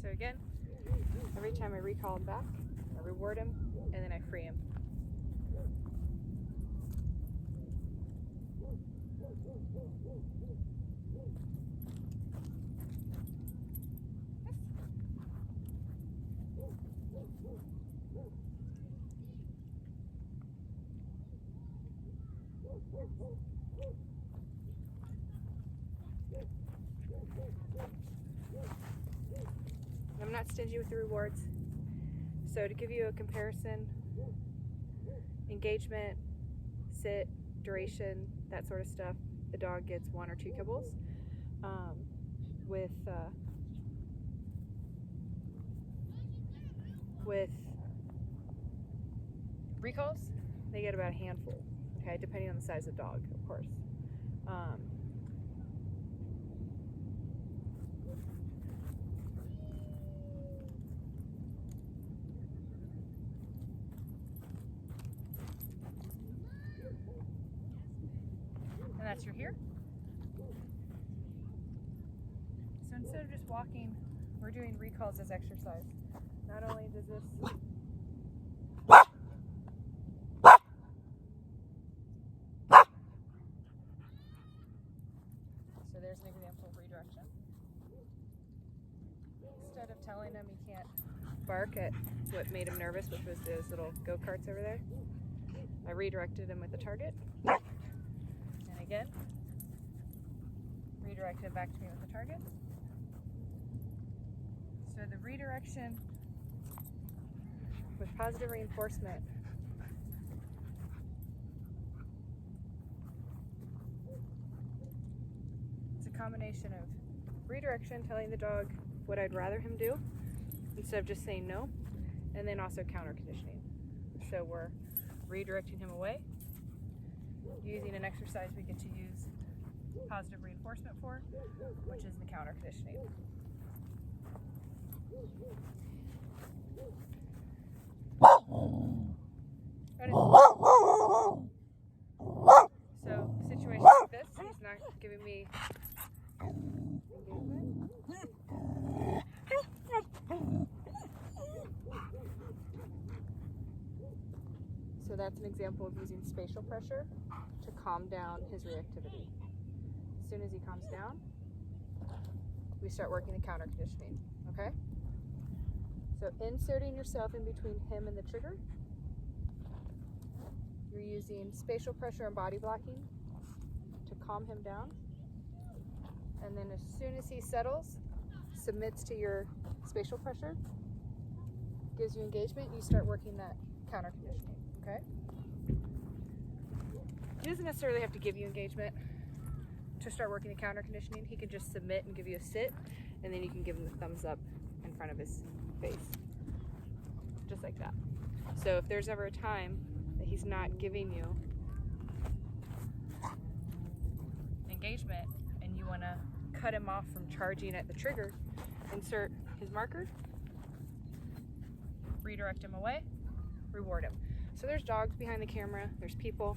So again, every time I recall him back, I reward him, and then I free him. I'm not stingy with the rewards. So to give you a comparison, engagement, sit, duration, that sort of stuff, the dog gets 1 or 2 kibbles. With recalls, they get about a handful, okay, depending on the size of the dog, of course. And that's your here. So instead of just walking, we're doing recalls as exercise. Not only does this so there's an example of redirection. Instead of telling him he can't bark at what made him nervous, which was those little go-karts over there, I redirected him with the target. And again, redirect him back to me with the target. So the redirection with positive reinforcement it's a combination of redirection, telling the dog what I'd rather him do instead of just saying no, and then also counter conditioning. So we're redirecting him away using an exercise we get to use positive reinforcement for, which is the counter conditioning. So situations like this, he's not giving me engagement. So that's an example of using spatial pressure to calm down his reactivity. As soon as he calms down, we start working the counter conditioning, okay? So inserting yourself in between him and the trigger. You're using spatial pressure and body blocking to calm him down. And then as soon as he settles, submits to your spatial pressure, gives you engagement, you start working that counter conditioning, okay? He doesn't necessarily have to give you engagement to start working the counter conditioning. He can just submit and give you a sit, and then you can give him the thumbs up in front of his face, just like that. So if there's ever a time that he's not giving you engagement and you want to cut him off from charging at the trigger, insert his marker, redirect him away, reward him. So there's dogs behind the camera, there's people,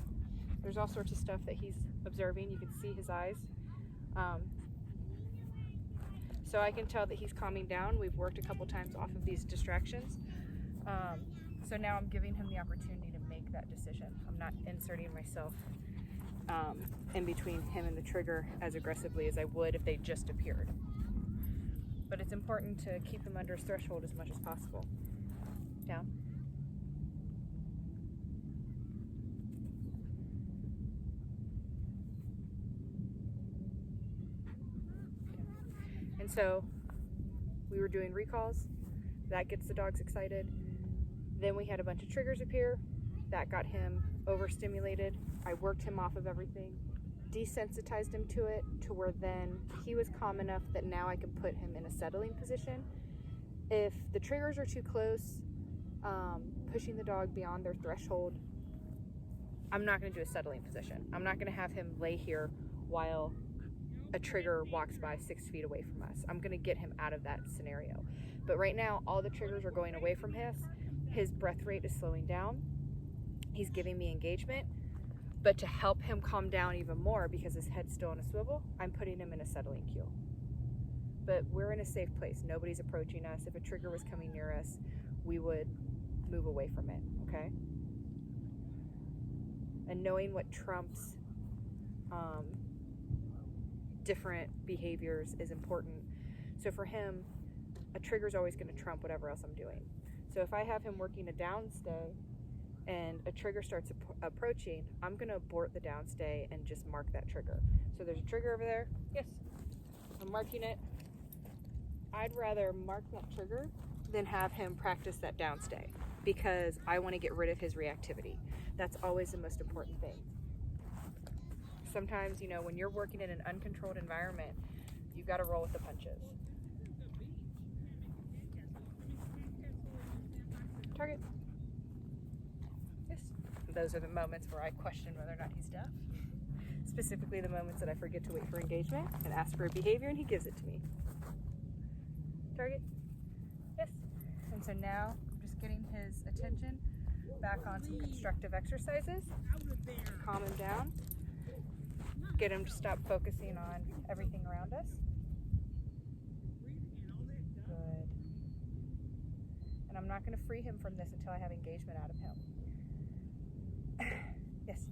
there's all sorts of stuff that he's observing. You can see his eyes. So I can tell that he's calming down. We've worked a couple times off of these distractions. So now I'm giving him the opportunity to make that decision. I'm not inserting myself in between him and the trigger as aggressively as I would if they just appeared. But it's important to keep him under his threshold as much as possible. Down. And so we were doing recalls. That gets the dogs excited. Then we had a bunch of triggers appear. That got him overstimulated. I worked him off of everything, desensitized him to it, to where then he was calm enough that now I can put him in a settling position. If the triggers are too close, pushing the dog beyond their threshold, I'm not going to do a settling position. I'm not going to have him lay here while a trigger walks by 6 feet away from us. I'm going to get him out of that scenario. But right now, all the triggers are going away from his breath rate is slowing down. He's giving me engagement. But to help him calm down even more, because his head's still on a swivel, I'm putting him in a settling cue. but we're in a safe place. Nobody's approaching us. If a trigger was coming near us, we would move away from it, okay? And knowing what trumps different behaviors is important. So for him, a trigger is always going to trump whatever else I'm doing. So if I have him working a downstay and a trigger starts approaching, I'm going to abort the downstay and just mark that trigger. So there's a trigger over there. Yes, I'm marking it. I'd rather mark that trigger than have him practice that downstay because I want to get rid of his reactivity. That's always the most important thing. Sometimes, when you're working in an uncontrolled environment, you've got to roll with the punches. Target. Yes. Those are the moments where I question whether or not he's deaf. Specifically the moments that I forget to wait for engagement and ask for a behavior and he gives it to me. Target. Yes. And so now I'm just getting his attention back on some constructive exercises. Calm him down. Get him to stop focusing on everything around us. Good. And I'm not going to free him from this until I have engagement out of him. Yes.